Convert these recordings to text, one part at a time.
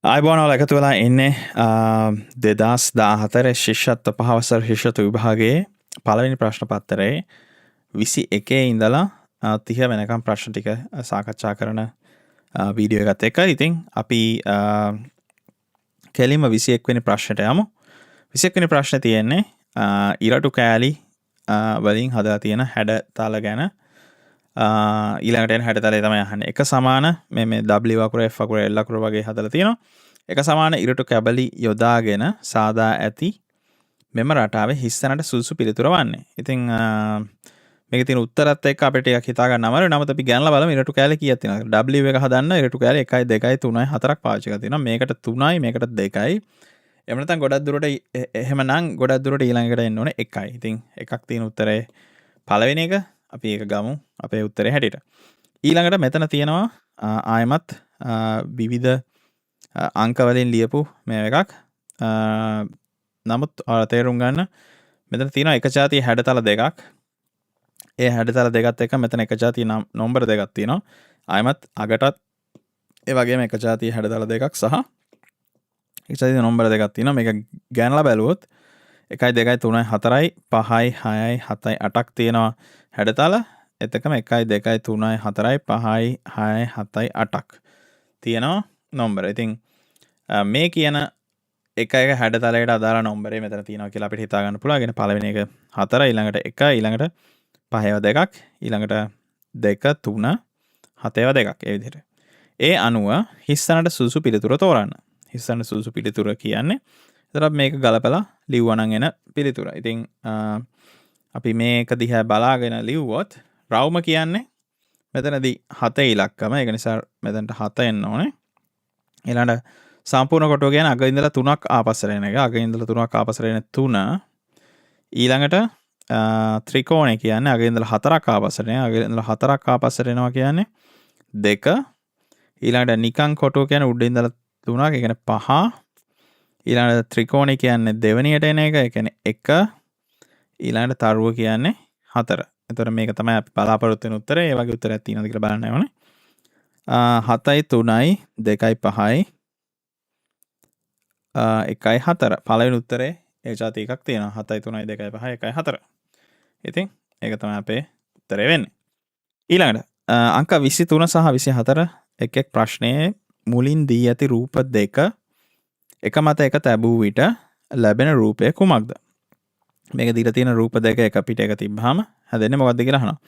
ආයිබෝනවල එකතු වෙලා එන්නේ 2014 ශිෂ්‍යත්ව පහවසර ශිෂ්‍යත්ව විභාගයේ පළවෙනි ප්‍රශ්න පත්තරේ 21 ඉඳලා 30 වෙනකම් ප්‍රශ්න ටික සාකච්ඡා කරන වීඩියෝ එකත් එක්ක. ඉතින් අපි කෙලින්ම 21 වෙනි ප්‍රශ්නට යමු. 21 වෙනි ප්‍රශ්නේ තියෙන්නේ ඉරටු කෑලි වලින් හදලා තියෙන හැඩතල ගැන. ඊළඟට හැඩතලේ තමයි අහන්නේ. එක සමාන මේ W අකුර F අකුර L අකුර වගේ හදලා තියෙනවා. එක සමාන ඉරටු කැබලි යොදාගෙන සාදා ඇති මෙම රටාවේ හිස්තැනට සුදුසු පිළිතුර වන්නේ. ඉතින් මේකේ තියෙන උත්තරත් එක්ක අපිට ටිකක් හිතා ගන්න අමාරුයි. නමුත් අපි ගණනලා බලමු ඉරටු කැලේ කීයක් තියෙනවද? W එක හදන්න ඉරටු කැලේ 1 2 3 4ක් පාවිච්චි කරලා තියෙනවා. මේකට 3යි මේකට 2යි. එහෙම නැත්නම් ගොඩක් දුරට එහෙමනම් ගොඩක් දුරට ඊළඟට එන්න ඕනේ 1යි. ඉතින් එකක් තියෙන උත්තරේ පළවෙනි එක අපි ඒක ගමු අපේ උත්තරේ හැටියට. ඊළඟට මෙතන තියෙනවා ආයමත් විවිධ අංක වලින් ලියපු මේ එකක්. නමුත් තේරුම් ගන්න මෙතන තියෙනවා එක ජාතිය හැඩතල දෙකක්. ඒ හැඩතල දෙකත් එක්ක මෙතන එක ජාතිය නම්බර දෙකක් තියෙනවා. ආයමත් අගටත් ඒ වගේම එක ජාතිය හැඩතල දෙකක් සහ එක ජාතිය නම්බර දෙකක් තියෙනවා. මේක ගණනලා බැලුවොත් 1 2 3 4යි 5යි 6යි 7යි 8ක් තියෙනවා හැඩතල. එතකම 1 2 3 4යි 5යි 6යි 7යි 8ක් තියෙනවා නම්බර. ඉතින් මේ කියන එක හැඩතලයට අදාළ නම්බරේ මෙතන තියෙනවා කියලා අපිට හිතා ගන්න පුළුවන්. පළවෙනි එක 4 ඊළඟට 1 ඊළඟට 5 2ක් ඊළඟට 2 3 7 2ක් ඒ විදිහට. ඒ අනුව හිස්තැනට සුදුසු පිළිතුර තෝරන්න. හිස්තැනට සුදුසු පිළිතුර කියන්නේ එතන මේක ගලපලා ලිව්වනම් එන පිළිතුර. ඉතින් අපි මේක දිහා බලාගෙන ලිව්වොත් රවුම කියන්නේ මෙතනදී 7 ඉලක්කම. ඒක නිසා මෙතනට 7 එන්න ඕනේ. ඊළඟට සම්පූර්ණ කොටුව කියන්නේ අග ඉඳලා 3ක් ආපස්සට එන එක. අග ඉඳලා 3ක් ආපස්සට එන 3. ඊළඟට ත්‍රිකෝණය කියන්නේ අග ඉඳලා 4ක් ආපස්සට එන. අග ඉඳලා 4ක් ආපස්සට එනවා කියන්නේ 2. ඊළඟට නිකං කොටුව කියන්නේ උඩ ඉඳලා 3ක්. ඒ කියන්නේ 5. ඊළඟට ත්‍රිකෝණය කියන්නේ දෙවෙනියට එන එක. ඒ කියන්නේ 1. ඊළඟට තරුව කියන්නේ 4. එතකොට මේක තමයි අපි බලාපොරොත්තු වෙන උත්තරය. ඒ වගේ උත්තරයක් තියෙනවද කියලා බලන්න ඕනේ. 7යි 3යි 2යි 5යි 1යි 4. පළවෙනි උත්තරේ ඒ જાති එකක් තියෙනවා. 7යි 3යි 2යි 5යි 1යි 4. ඉතින් ඒක තමයි අපේ උත්තරේ වෙන්නේ. ඊළඟට අංක 23 සහ 24 එක් එක් ප්‍රශ්නයේ මුලින් දී ඇති රූප දෙක එක මත එක තැබූ විට ලැබෙන රූපය කුමක්ද? මේක දීලා තියෙන රූප දෙක එක පිට එක තිබ්බහම හැදෙන්නේ මොකක්ද කියලා අහනවා.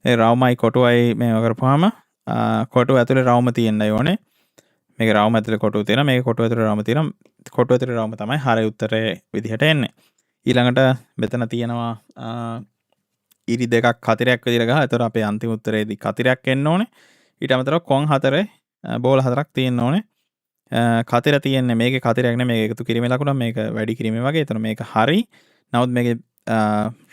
ඒ රවුමයි කොටුවයි මේව කරපුවාම කොටුව ඇතුලේ රවුම තියෙන්නයි ඕනේ. මේක රවුම ඇතුලේ කොටුව තියෙනවා. මේක කොටුව ඇතුලේ රවුම තියෙනවා. කොටුව ඇතුලේ රවුම තමයි හරි උත්තරේ විදිහට එන්නේ. ඊළඟට මෙතන තියෙනවා ඉරි දෙකක් කතරයක් විදිහට ගහලා. ඒතර අපේ අන්තිම උත්තරේදී කතරයක් එන්න ඕනේ. ඊට අමතරව කොන් හතරේ බෝල හතරක් තියෙන්න ඕනේ. කතර තියෙන්නේ මේකේ කතරයක් නෙමෙයි. මේක එකතු කිරීමේ ලකුණ. මේක වැඩි කිරීමේ වගේ. එතන මේක හරි. නමුත් මේකේ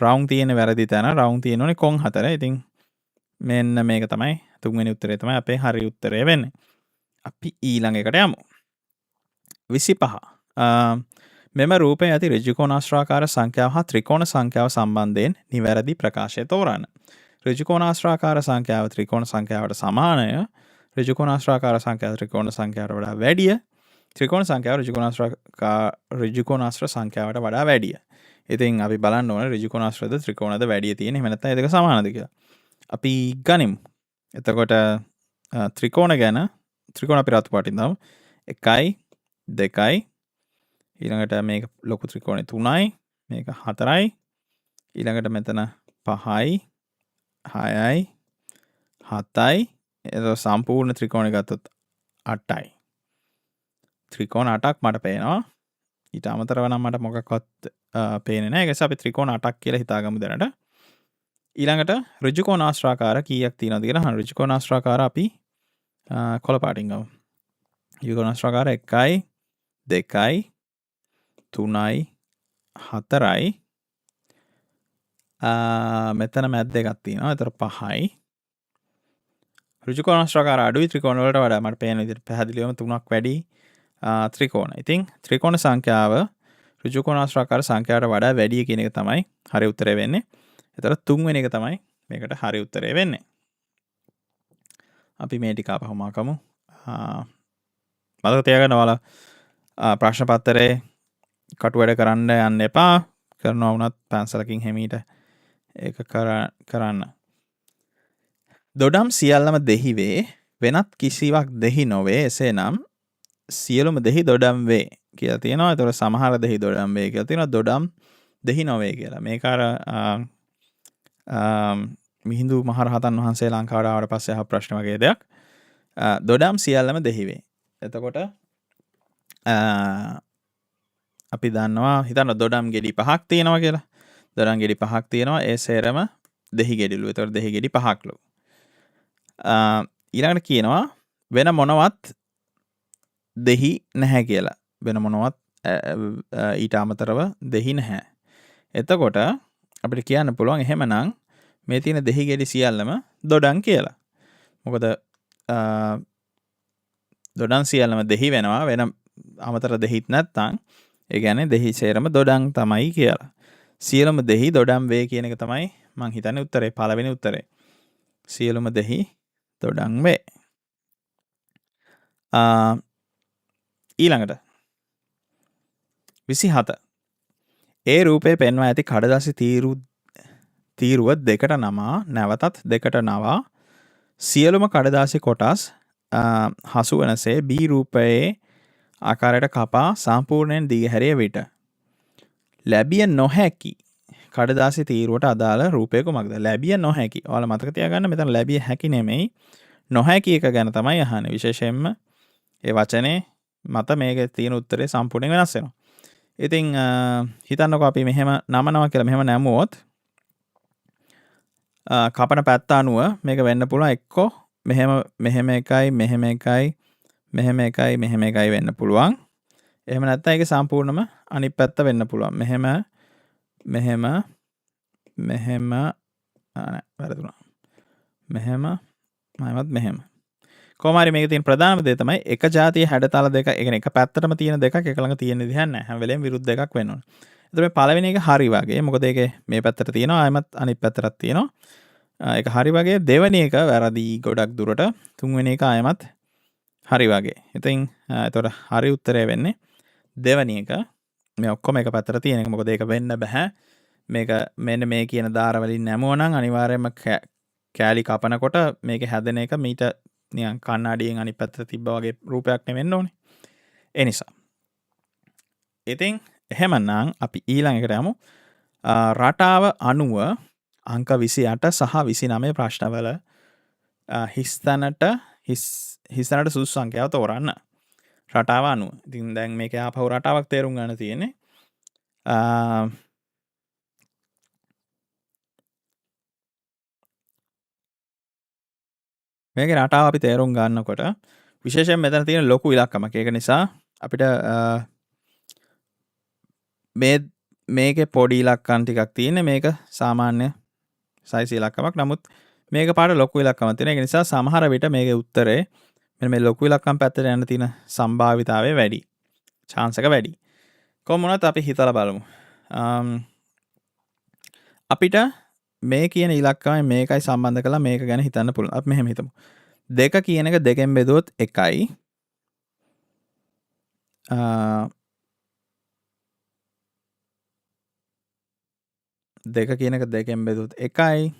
රවුම් තියෙන්නේ වැරදි තැන. රවුම් තියෙන්න ඕනේ කොන් හතර. ඉතින් මෙන්න මේක තමයි තුන්වෙනි උත්තරේ තමයි අපේ හරි උත්තරය වෙන්නේ. අපි ඊළඟ එකට යමු. 25. මෙම රූපයේ ඇති ඍජුකෝණාශ්‍රාකාර සංඛ්‍යාව හා ත්‍රිකෝණ සංඛ්‍යාව සම්බන්ධයෙන් නිවැරදි ප්‍රකාශය තෝරන්න. ඍජුකෝණාශ්‍රාකාර සංඛ්‍යාව ත්‍රිකෝණ සංඛ්‍යාවට සමානය. ඍජුකෝණාශ්‍රාකාර සංඛ්‍යාව ත්‍රිකෝණ සංඛ්‍යාවට වඩා වැඩිය. ත්‍රිකෝණ සංඛ්‍යාව ඍජුකෝණාශ්‍ර සංඛ්‍යාවට වඩා වැඩිය. ඉතින් අපි බලන්න ඕනේ ඍජුකෝණාශ්‍රද ත්‍රිකෝණද වැඩිය තියෙන්නේ. එහෙම නැත්නම් ඒ දෙක සමානද කියලා. අපි ගනිමු. එතකොට ත්‍රිකෝණ ගැන ත්‍රිකෝණ අපි රතු පාටින් දාමු. 1යි 2යි ඊළඟට මේක ලොකු ත්‍රිකෝණේ 3යි මේක 4යි ඊළඟට මෙතන 5යි 6යි 7යි ඒක සම්පූර්ණ ත්‍රිකෝණය ගත්තොත් 8යි. ත්‍රිකෝණ 8ක් මට පේනවා. ඊට අමතරව නම් මට මොකක්වත් පේන්නේ නැහැ. ඒක නිසා අපි ත්‍රිකෝණ 8ක් කියලා හිතාගමු දැනට. ඊළඟට ඍජුකෝණාශ්‍රාකාර කීයක් තියෙනවද කියලා අහන. ඍජුකෝණාශ්‍රාකාර අපි කොළ පාටින් ගමු. ඍජුකෝණාශ්‍රාකාර 1යි 2යි 3යි 4යි මෙතන මැද දෙකක් තියෙනවා. ඒතර 5යි. ඍජුකෝණාශ්‍රාකාර අඩුයි ත්‍රිකෝණ වලට වඩා මට පේන විදිහට පැහැදිලිවම 3ක් වැඩි ත්‍රිකෝණ. ඉතින් ත්‍රිකෝණ සංඛ්‍යාව ඍජුකෝණාශ්‍රාකාර සංඛ්‍යාවට වඩා වැඩි කියන එක තමයි හරි උත්තරය වෙන්නේ. ඒතර තුන්වෙනි එක තමයි මේකට හරි උත්තරය වෙන්නේ. අපි මේ ටික අපහම කමු. මතක තියාගන්න ඔයාලා ප්‍රශ්න පත්තරේ කටු වැඩ කරන්න යන්න එපා. කරනවා වුණත් පැන්සලකින් හෙමීට ඒක කරන්න. දොඩම් සියල්ලම දෙහිවේ වෙනත් කිසිවක් දෙහි නොවේ එසේ නම් සියලුම දෙහි දොඩම් වේ කියලා තියෙනවා. එතකොට සමහර දෙහි දොඩම් වේ කියලා තියෙනවා. දොඩම් දෙහි නොවේ කියලා. මේක අර මිහිඳු මහරහතන් වහන්සේ ලංකාවට ආවට පස්සේ අහ ප්‍රශ්න වගේ දෙයක්. දොඩම් සියල්ලම දෙහිවේ. එතකොට අපි දන්නවා හිතන්න දොඩම් ගෙඩි 5ක් තියෙනවා කියලා. දොඩම් ගෙඩි 5ක් තියෙනවා. ඒ සේරම දෙහි ගෙඩිලු. එතකොට දෙහි ගෙඩි 5ක්ලු. ඊළඟට කියනවා වෙන මොනවත් දෙහි නැහැ කියලා. වෙන මොනවත් ඊට අමතරව දෙහි නැහැ. එතකොට අපිට කියන්න පුළුවන් එහෙමනම් මේ තියෙන දෙහි ගෙඩි සියල්ලම දොඩම් කියලා. මොකද දොඩම් සියල්ලම දෙහි වෙනවා. වෙන අමතර දෙහිත් නැත්තම් ඒ කියන්නේ දෙහි සේරම දොඩම් තමයි කියලා. සියලුම දෙහි දොඩම් වේ කියන එක තමයි මං හිතන්නේ උත්තරේ. පළවෙනි උත්තරේ. සියලුම දෙහි දොඩම් වේ. ඊළඟට 27. ඒ රූපේ පෙන්වා ඇති කඩදාසි තීරුව දෙකට නමා නැවතත් දෙකට නවා සියලුම කඩදාසි කොටස් හසු වනසේ B රූපයේ ආකාරයට කපා සම්පූර්ණයෙන් දිගහැරිය විට ලැබිය නොහැකි කඩදාසි තීරුවට අදාළ රූපය කුමක්ද? ලැබිය නොහැකි. ඔයාලා මතක තියාගන්න මෙතන ලැබිය හැකි නෙමෙයි නොහැකි එක ගැන තමයි අහන්නේ. විශේෂයෙන්ම ඒ වචනේ මත මේකේ තියෙන උත්තරේ සම්පූර්ණයෙන් වෙනස් වෙනවා. ඉතින් හිතන්නකෝ අපි මෙහෙම නමනවා කියලා මෙහෙම නැමුවොත් කපන පැත්ත අනුව මේක වෙන්න පුළුවන් එක්කෝ මෙහෙම එකයි මෙහෙම එකයි මෙහෙම එකයි මෙහෙම එකයි වෙන්න පුළුවන්. එහෙම නැත්නම් ඒකේ සම්පූර්ණම අනිත් පැත්ත වෙන්න පුළුවන්. මෙහෙම වැරදුනා. මෙහෙම කොහොම හරි මේකේ තියෙන ප්‍රධානම දේ තමයි එක જાතිය හැඩතල දෙක, ඒ කියන්නේ එක පැත්තටම තියෙන දෙකක් එක ළඟ තියෙන විදිහක් නැහැ. හැම වෙලේම විරුද්ධ එකක් වෙන්න ඕනේ. එතකොට මේ පළවෙනි එක හරි වගේ. මොකද ඒකේ මේ පැත්තට තියෙනවා, ආයෙමත් අනිත් පැත්තටත් තියෙනවා. ඒක හරි වගේ. දෙවෙනි එක වැරදි ගොඩක් දුරට. තුන්වෙනි එක ආයෙමත් හරි වගේ. ඉතින් එතකොට හරි උත්තරය වෙන්නේ දෙවෙනි එක. මේ ඔක්කොම එක පැත්තට තියෙන එක. මොකද ඒක වෙන්න බෑ. මේක මෙන්න මේ කියන දාර වලින් නැමුවා නම් අනිවාර්යයෙන්ම කෑලි කපනකොට මේක හැදෙන එක මීට නිකන් කණ්ණාඩියෙන් අනිත් පැත්තට තිබ්බා වගේ රූපයක් නෙවෙන්න ඕනේ. ඒ නිසා. ඉතින් එහෙමනම් අපි ඊළඟ එකට යමු. රටාව අනුව අංක 28 සහ 29 ප්‍රශ්නවල හිස්තැනට සුදුසු සංඛ්‍යාව තෝරන්න. රටාව අනුව. ඉතින් දැන් මේක ආපහු රටාවක් තේරුම් ගන්න තියෙන්නේ. මේකේ රටාව අපි තේරුම් ගන්නකොට විශේෂයෙන් මෙතන තියෙන ලොකු ඉලක්කමක්. ඒක නිසා අපිට මේකේ පොඩි ඉලක්කම් ටිකක් තියෙන්නේ. මේක සාමාන්‍ය සයිස් ඉලක්කමක්. නමුත් මේක පාට ලොකු ඉලක්කමක් තියෙන. ඒක නිසා සමහර විට මේකේ උත්තරේ මෙන්න මේ ලොකු ඉලක්කම් පැත්තට යන තියෙන සම්භාවිතාවය වැඩි. chance එක වැඩි. කොහොම වුණත් අපි හිතලා බලමු. අපිට මේ කියන ඉලක්කමයි මේකයි සම්බන්ධ කරලා මේක ගැන හිතන්න පුළුවන්. අපි මෙහෙම හිතමු. 2 කියන එක 2කින් බෙදුවොත් 1යි. දෙක කියන එක 2කින් බෙදුවොත් 1යි.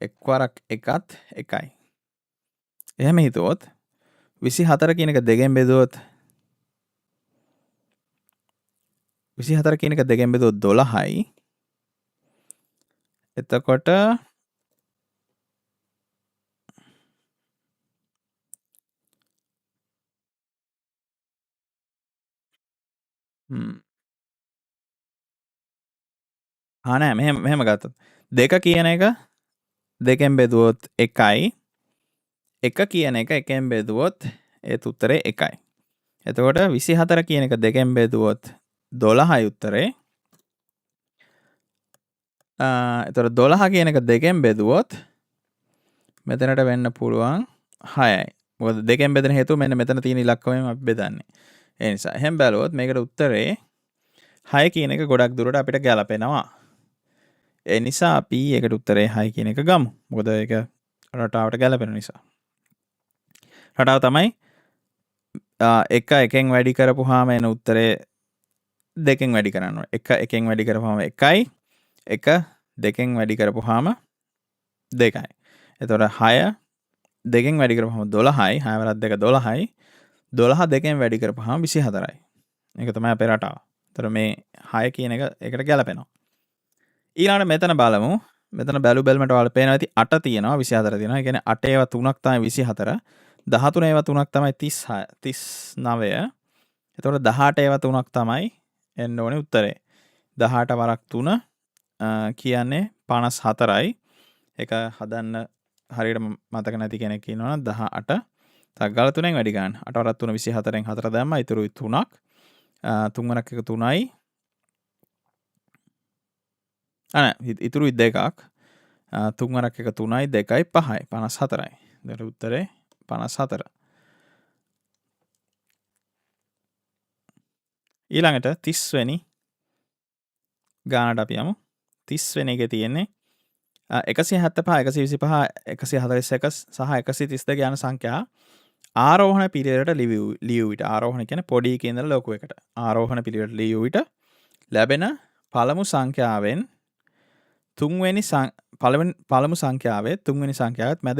එක් වරක් එකත් 1යි. එහෙම හිතුවොත් 24 කියන එක 2කින් බෙදුවොත් 24 කියන එක 2කින් බෙදුවොත් 12යි. එතකොට නෑ මෙහෙම ගත්තොත් 2 කියන එක 2කින් බෙදුවොත් 1යි. 1 කියන එක 1කින් බෙදුවොත් ඒත් උත්තරේ 1යි. එතකොට 24 කියන එක 2කින් බෙදුවොත් 12යි උත්තරේ. එතකොට 12 කියන එක 2කින් බෙදුවොත් මෙතනට වෙන්න පුළුවන් 6යි. මොකද 2කින් බෙදෙන හේතුව මෙන්න මෙතන තියෙන ඉලක්කමෙන් අපි බෙදන්නේ. ඒ නිසා එහෙම බැලුවොත් මේකට උත්තරේ 6 කියන එක ගොඩක් දුරට අපිට ගැලපෙනවා. ඒ නිසා අපි ඒකට උත්තරේ 6 කියන එක ගමු. මොකද ඒක රටාවට ගැලපෙන නිසා. රටාව තමයි එක එකෙන් වැඩි කරපුහාම එන උත්තරේ දෙකෙන් වැඩි කරන්න එක එකෙන් වැඩි කරපුහම එකයි එක දෙකෙන් වැඩි කරපුහාම දෙකයි. එතොට 6 දෙකෙන් වැඩි කරපුහම 12යි 6 වරක් දෙක 12යි 12 දෙකෙන් වැඩි කරපුහම 24යි. ඒක තමයි අපේ රටාව. එතකොට මේ 6 කියන එක එකට ගැලපෙනවා. ඊළඟට මෙතන බලමු. මෙතන බැලු බැලමට ඔයාලට පේනවා ඇති 8 තියෙනවා 24 තියෙනවා. ඒ කියන්නේ 8 ඒවා 3ක් තමයි 24. 13 ඒවා 3ක් තමයි 39. එතකොට 18 ඒවා 3ක් තමයි එන්න ඕනේ උත්තරේ. 18 වරක් 3 කියන්නේ 54යි. ඒක හදන්න හරියට මතක නැති කෙනෙක් ඉන්නවා නම් 18 තක් ගාලා 3ෙන් වැඩි ගන්න. 8 වරක් 3 24න් 4 දැම්මා. ඉතුරුයි 3ක්. 3 වරක් එක 3යි. ඉතුරුයි 2ක්. 3 වරක් එක 3යි 2යි 5යි 54යි. දැන් උත්තරේ 54. ඊළඟට 30 වෙනි ගානට අපි යමු. 30 වෙනි එකේ තියෙන්නේ 175 125 141 සහ 132 යන සංඛ්‍යා ආරෝහණ පිළිවෙලට ලියූ විට ආරෝහණ කියන්නේ පොඩි එකේ ඉඳලා ලොකු එකට ආරෝහණ පිළිවෙලට ලියූ විට ලැබෙන පළමු සංඛ්‍යාවෙන් පළමු සංඛ්‍යාවේ තුන්වෙනි සංඛ්‍යාවත් මැද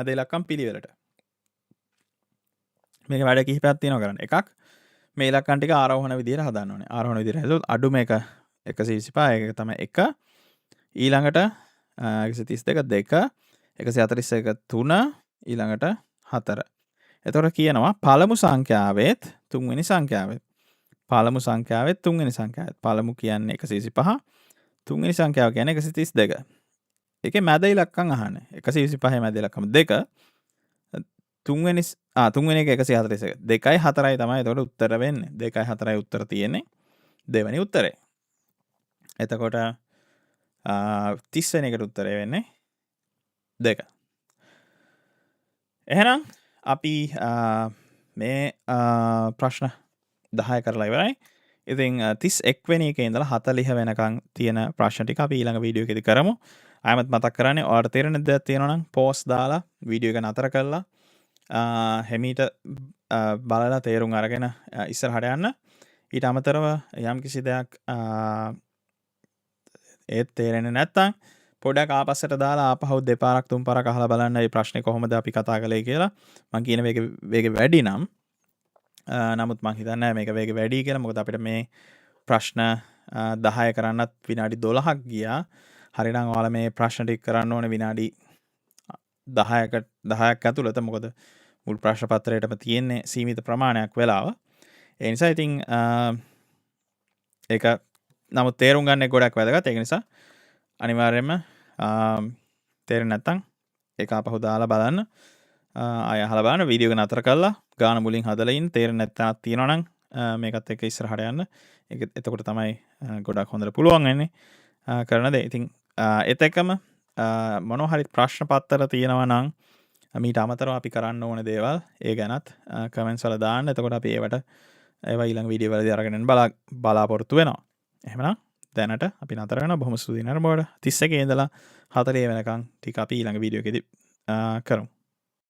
ඉලක්කම් පිළිවෙලට මේක වැඩ කිහිපයක් තියෙනවා කරන්න. එකක් මේ ඉලක්කම් ටික ආරෝහණ විදියට හදන්න ඕනේ. ආරෝහණ විදියට හදුවොත් අඩුම එක 125 එක තමයි 1. ඊළඟට 132 2 141 3 ඊළඟට 4. එතකොට කියනවා පළමු සංඛ්‍යාවෙත් තුන්වෙනි සංඛ්‍යාවෙත් පළමු සංඛ්‍යාවෙත් තුන්වෙනි සංඛ්‍යාවෙත් පළමු කියන්නේ 125 තුන්වෙනි සංඛ්‍යාව කියන්නේ 132. ඒකේ මැද ඉලක්කම් අහන්නේ. 125 මැද ඉලක්කම 2 තුන්වෙනි එක 141 2යි 4යි තමයි එතකොට උත්තර වෙන්නේ. 2යි 4යි උත්තර තියෙන්නේ දෙවෙනි උත්තරේ. එතකොට 30 වෙනි එකට උත්තරේ වෙන්නේ 2. එහෙනම් අපි මේ ප්‍රශ්න 10 කරලා ඉවරයි. ඉතින් 31 වෙනි එකේ ඉඳලා 40 වෙනකන් තියෙන ප්‍රශ්න ටික අපි ඊළඟ වීඩියෝ එකේදී කරමු. ආයෙත් මතක් කරන්නේ ඔයාලට තේරෙන දෙයක් තියෙනවා නම් පෝස්ට් දාලා වීඩියෝ එක නතර කරලා හෙමීට බලලා තේරුම් අරගෙන ඉස්සරහට යන්න. ඊට අමතරව යම් කිසි දෙයක් ඒත් තේරෙන්නේ නැත්තම් පොඩක් ආපස්සට දාලා ආපහු දෙපාරක් තුන් පාරක් අහලා බලන්න මේ ප්‍රශ්නේ කොහොමද අපි කතා කළේ කියලා. මම කියන වේගෙ වැඩි නම් නමුත් මම හිතන්නේ මේක වේගෙ වැඩි කියලා. මොකද අපිට මේ ප්‍රශ්න 10 කරන්නත් විනාඩි 12ක් ගියා. හරිනම් ඔයාලා මේ ප්‍රශ්න ටික කරන්න ඕනේ විනාඩි 10ක් ඇතුළත. මොකද මුල් ප්‍රශ්න පත්‍රයටම තියෙන්නේ සීමිත ප්‍රමාණයක් වෙලාව. ඒ නිසා ඉතින් ඒක නමුත් තේරුම් ගන්න ගොඩක් වැදගත්. ඒක නිසා අනිවාර්යයෙන්ම තේරෙන්නේ නැත්නම් ඒක ආපහු දාලා බලන්න. ආය අහලා බලන්න වීඩියෝ එක නතර කරලා ගාන මුලින් හදලා ඉන්න. තේරෙන්නේ නැත්නම් තියෙනවා නම් මේකත් එක්ක ඉස්සරහට යන්න. ඒක එතකොට තමයි ගොඩක් හොඳට පුළුවන් වෙන්නේ කරන දේ. ඉතින් ඒත් එක්කම මොනවා හරි ප්‍රශ්න පත්‍ර තියෙනවා නම් මීට අමතරව අපි කරන්න ඕන දේවල් ඒ ගැනත් කමෙන්ට්ස් වල දාන්න. එතකොට අපි ඒවා ඊළඟ වීඩියෝ වලදී අරගෙන බලාපොරොත්තු වෙනවා. එහෙමනම් දැනට අපි නතර වෙනවා. බොහොම ස්තුතියි නරඹුවට. 31 ඉඳලා 40 වෙනකන් ටික අපි ඊළඟ වීඩියෝ එකේදී කරමු.